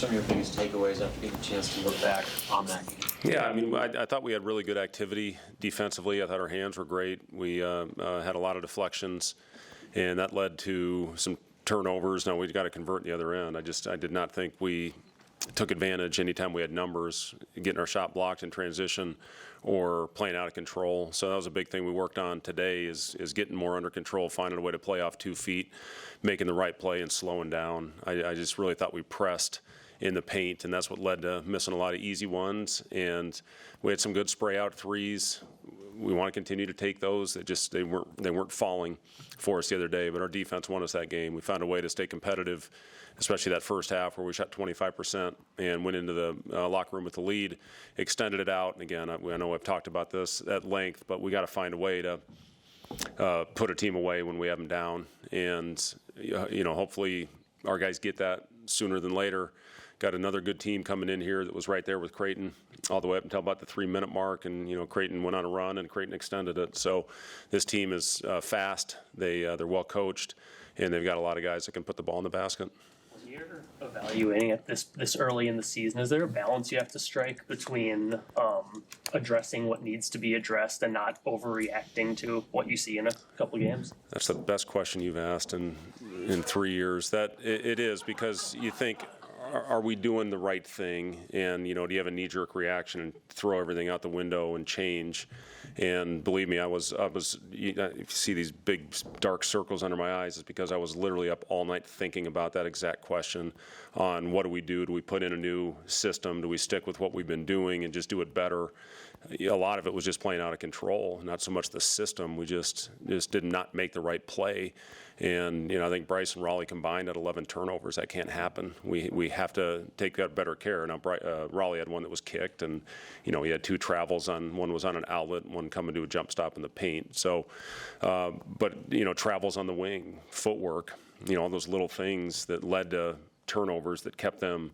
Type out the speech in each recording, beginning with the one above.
some of your biggest takeaways after getting a chance to look back on that game? Yeah, I mean, I thought we had really good activity defensively. I thought our hands were great. We had a lot of deflections, and that led to some turnovers. Now we've got to convert the other end. I did not think we took advantage anytime we had numbers, getting our shot blocked in transition or playing out of control. So that was a big thing we worked on today is getting more under control, finding a way to play off 2 feet, making the right play and slowing down. I just really thought we pressed in the paint, and that's what led to missing a lot of easy ones. And we had some good spray out threes. We want to continue to take those. They weren't falling for us the other day, but our defense won us that game. We found a way to stay competitive, especially that first half where we shot 25% and went into the locker room with the lead, extended it out. And again, I know I've talked about this at length, but we got to find a way to put a team away when we have them down. And hopefully our guys get that sooner than later. Got another good team coming in here that was right there with Creighton all the way up until about the 3-minute mark, and Creighton went on a run and Creighton extended it. So this team is fast. They're well coached, and they've got a lot of guys that can put the ball in the basket. When you're evaluating it this early in the season, is there a balance you have to strike between addressing what needs to be addressed and not overreacting to what you see in a couple games? That's the best question you've asked in 3 years. That it is, because you think, are we doing the right thing? And, do you have a knee-jerk reaction and throw everything out the window and change? And believe me, I was. You see these big dark circles under my eyes, is because I was literally up all night thinking about that exact question on what do we do? Do we put in a new system? Do we stick with what we've been doing and just do it better? A lot of it was just playing out of control, not so much the system. We just did not make the right play. And, I think Bryce and Raleigh combined at 11 turnovers. That can't happen. We have to take that better care. Now, Raleigh had one that was kicked, and, he had 2 travels on. One was on an outlet, one coming to a jump stop in the paint. So, but, travels on the wing, footwork, all those little things that led to turnovers that kept them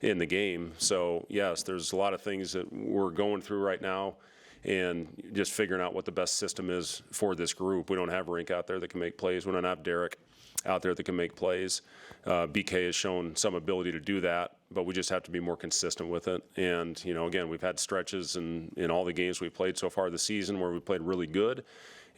in the game. So, yes, there's a lot of things that we're going through right now and just figuring out what the best system is for this group. We don't have Rink out there that can make plays. We don't have Derek out there that can make plays. BK has shown some ability to do that, but we just have to be more consistent with it. And, again, we've had stretches in all the games we've played so far this season where we played really good,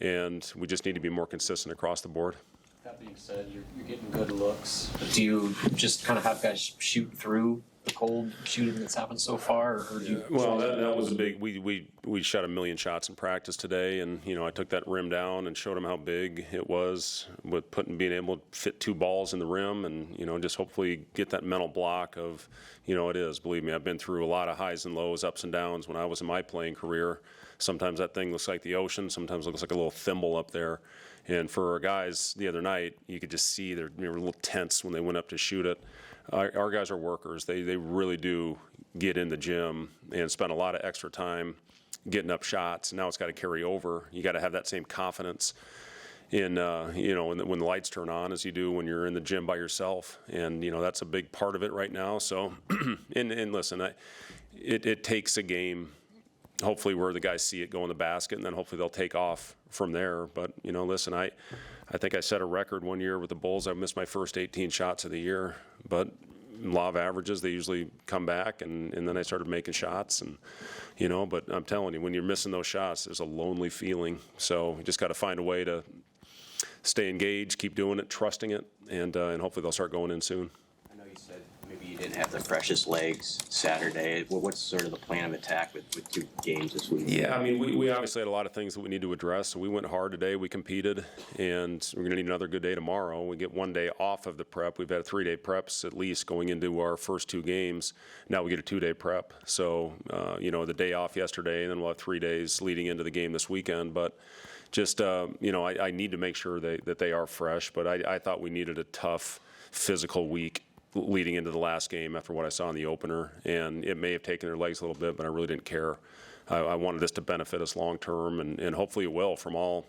and we just need to be more consistent across the board. That being said, you're getting good looks. Do you just kind of have guys shoot through the cold shooting that's happened so far, or do you? Well, that was a big. We shot 1 million shots in practice today, and I took that rim down and showed them how big it was with being able to fit 2 balls in the rim, and just hopefully get that mental block of it is. Believe me, I've been through a lot of highs and lows, ups and downs when I was in my playing career. Sometimes that thing looks like the ocean. Sometimes it looks like a little thimble up there. And for our guys the other night, you could just see they were a little tense when they went up to shoot it. Our guys are workers. They really do get in the gym and spend a lot of extra time getting up shots. Now it's got to carry over. You got to have that same confidence in when the lights turn on as you do when you're in the gym by yourself. And that's a big part of it right now. So, and listen, it takes a game. Hopefully where the guys see it go in the basket, and then hopefully they'll take off from there. But, listen, I think I set a record one year with the Bulls. I missed my first 18 shots of the year. But law of averages, they usually come back, and then I started making shots. And, but I'm telling you, when you're missing those shots, there's a lonely feeling. So you just got to find a way to stay engaged, keep doing it, trusting it, and hopefully they'll start going in soon. You said maybe you didn't have the freshest legs Saturday. What's sort of the plan of attack with 2 games this week? Yeah, I mean, we obviously had a lot of things that we need to address. So we went hard today. We competed, and we're going to need another good day tomorrow. We get 1 day off of the prep. We've had 3-day preps at least going into our first 2 games. Now we get a 2-day prep. So, the day off yesterday, and then we'll have 3 days leading into the game this weekend. But just, I need to make sure that they are fresh. But I thought we needed a tough physical week leading into the last game after what I saw in the opener, and it may have taken their legs a little bit, but I really didn't care. I wanted this to benefit us long term, and hopefully it will from all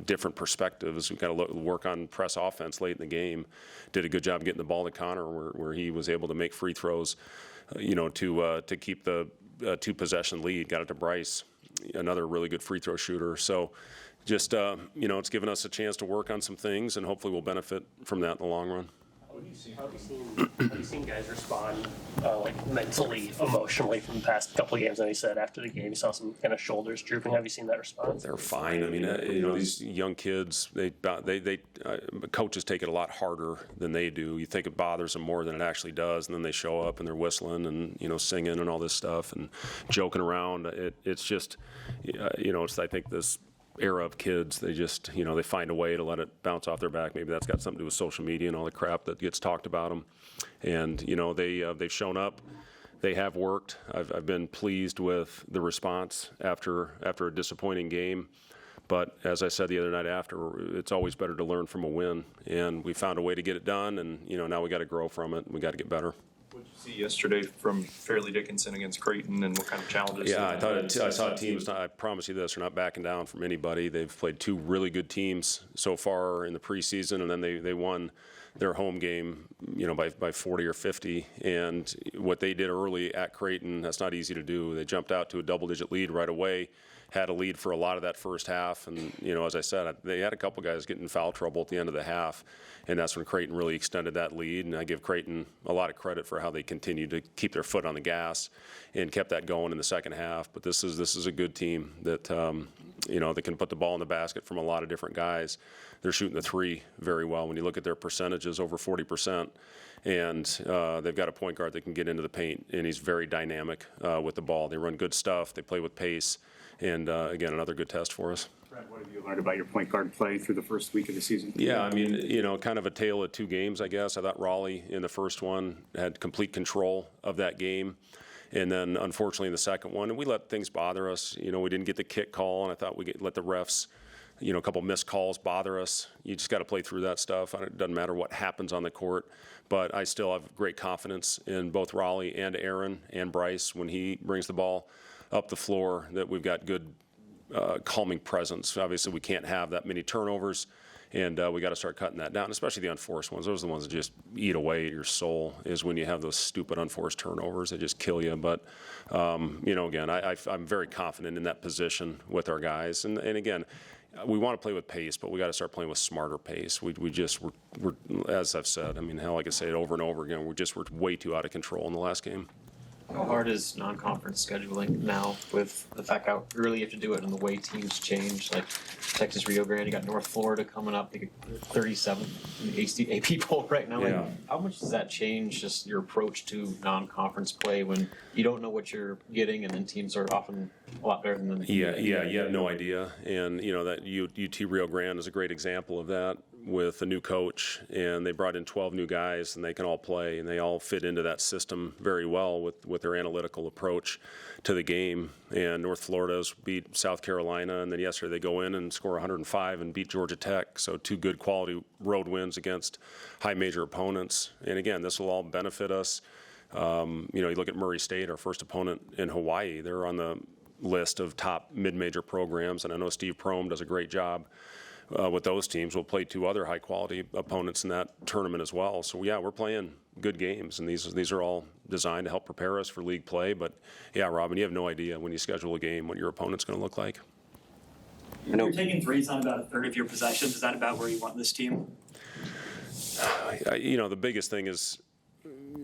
different perspectives. We've got to work on press offense late in the game. Did a good job getting the ball to Connor where he was able to make free throws, to keep the 2-possession lead. Got it to Bryce, another really good free throw shooter. So just, it's given us a chance to work on some things, and hopefully we'll benefit from that in the long run. How Have you seen guys respond like mentally, emotionally from the past couple of games? And you said after the game you saw some kind of shoulders drooping. Have you seen that response? They're fine. I mean, these young kids, coaches take it a lot harder than they do. You think it bothers them more than it actually does, and then they show up and they're whistling and singing and all this stuff and joking around. It's just, it's I think this era of kids, they just, they find a way to let it bounce off their back. Maybe that's got something to do with social media and all the crap that gets talked about them. And, they've shown up. They have worked. I've been pleased with the response after a disappointing game. But as I said the other night after, it's always better to learn from a win. And we found a way to get it done, and, now we got to grow from it. We got to get better. What did you see yesterday from Fairleigh Dickinson against Creighton, and what kind of challenges? Yeah, I saw teams. I promise you this: they're not backing down from anybody. They've played two really good teams so far in the preseason, and then they won their home game, by 40 or 50. And what they did early at Creighton, that's not easy to do. They jumped out to a double-digit lead right away. Had a lead for a lot of that first half, and as I said, they had a couple guys getting in foul trouble at the end of the half, and that's when Creighton really extended that lead. And I give Creighton a lot of credit for how they continued to keep their foot on the gas and kept that going in the second half. But this is a good team that they can put the ball in the basket from a lot of different guys. They're shooting the three very well. When you look at their percentages, over 40%. And they've got a point guard that can get into the paint, and he's very dynamic with the ball. They run good stuff. They play with pace. And, again, another good test for us. Brad, what have you learned about your point guard play through the first week of the season? Yeah, I mean, kind of a tale of two games, I guess. I thought Raleigh in the first one had complete control of that game. And then, unfortunately, in the second one, we let things bother us. We didn't get the kick call, and I thought we let the refs, a couple missed calls bother us. You just got to play through that stuff. It doesn't matter what happens on the court. But I still have great confidence in both Raleigh and Aaron and Bryce when he brings the ball up the floor, that we've got good calming presence. Obviously, we can't have that many turnovers, and we got to start cutting that down, especially the unforced ones. Those are the ones that just eat away at your soul, is when you have those stupid unforced turnovers. They just kill you. But, again, I'm very confident in that position with our guys. And again, we want to play with pace, but we got to start playing with smarter pace. We're as I've said, I can say it over and over again, we're way too out of control in the last game. How hard is non-conference scheduling now with the fact how early you have to do it and the way teams change? Like Texas Rio Grande, you got North Florida coming up, they get 37 AP poll right now. Yeah. Like, how much does that change just your approach to non-conference play when you don't know what you're getting, and then teams are often a lot better than them? Yeah, you have no idea. And, that UT Rio Grande is a great example of that, with a new coach, and they brought in 12 new guys, and they can all play, and they all fit into that system very well with their analytical approach to the game. And North Florida's beat South Carolina, and then yesterday they go in and score 105 and beat Georgia Tech. So two good quality road wins against high major opponents. And again, this will all benefit us. You look at Murray State, our first opponent in Hawaii. They're on the list of top mid-major programs, and I know Steve Prohm does a great job with those teams. We'll play two other high-quality opponents in that tournament as well. So, yeah, we're playing good games, and these are all designed to help prepare us for league play. But, yeah, Robin, you have no idea when you schedule a game what your opponent's going to look like. You're taking threes on about a third of your possessions. Is that about where you want this team? The biggest thing is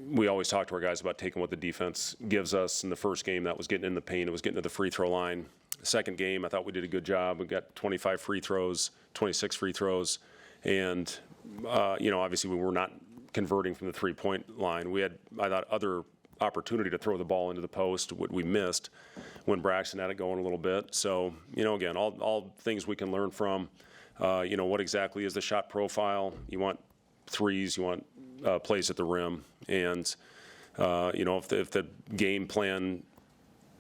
we always talk to our guys about taking what the defense gives us. In the first game, that was getting in the paint. It was getting to the free throw line. The second game, I thought we did a good job. We got 25 free throws, 26 free throws. And, obviously we were not converting from the three-point line. We had, I thought, other opportunity to throw the ball into the post, what we missed when Braxton had it going a little bit. So, again, all things we can learn from. What exactly is the shot profile? You want threes, you want plays at the rim. And, if the game plan,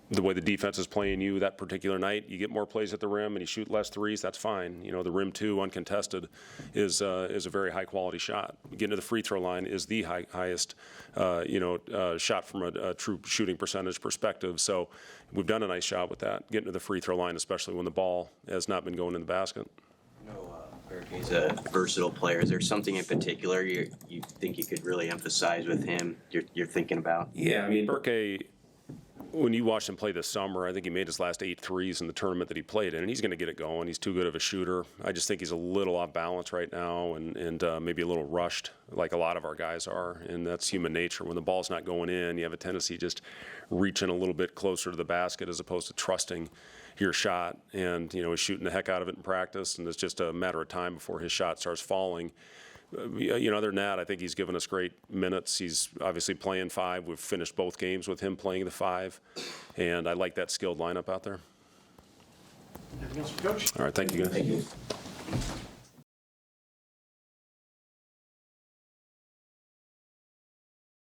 the way the defense is playing you that particular night, you get more plays at the rim and you shoot less threes, that's fine. The rim two uncontested is a very high quality shot. Getting to the free throw line is the highest shot from a true shooting percentage perspective. So we've done a nice job with that, getting to the free throw line, especially when the ball has not been going in the basket. He's a versatile player. Is there something in particular you think you could really emphasize with him? You're thinking about? Yeah, Burke when you watched him play this summer, I think he made his last 8 threes in the tournament that he played in, and he's going to get it going. He's too good of a shooter. I just think he's a little off balance right now and maybe a little rushed, like a lot of our guys are, and that's human nature. When the ball's not going in, you have a tendency just reaching a little bit closer to the basket as opposed to trusting your shot, and he's shooting the heck out of it in practice, and it's just a matter of time before his shot starts falling. Other than that, I think he's given us great minutes. He's obviously playing 5. We've finished both games with him playing the 5, and I like that skilled lineup out there. Anything else for Coach? All right, thank you guys.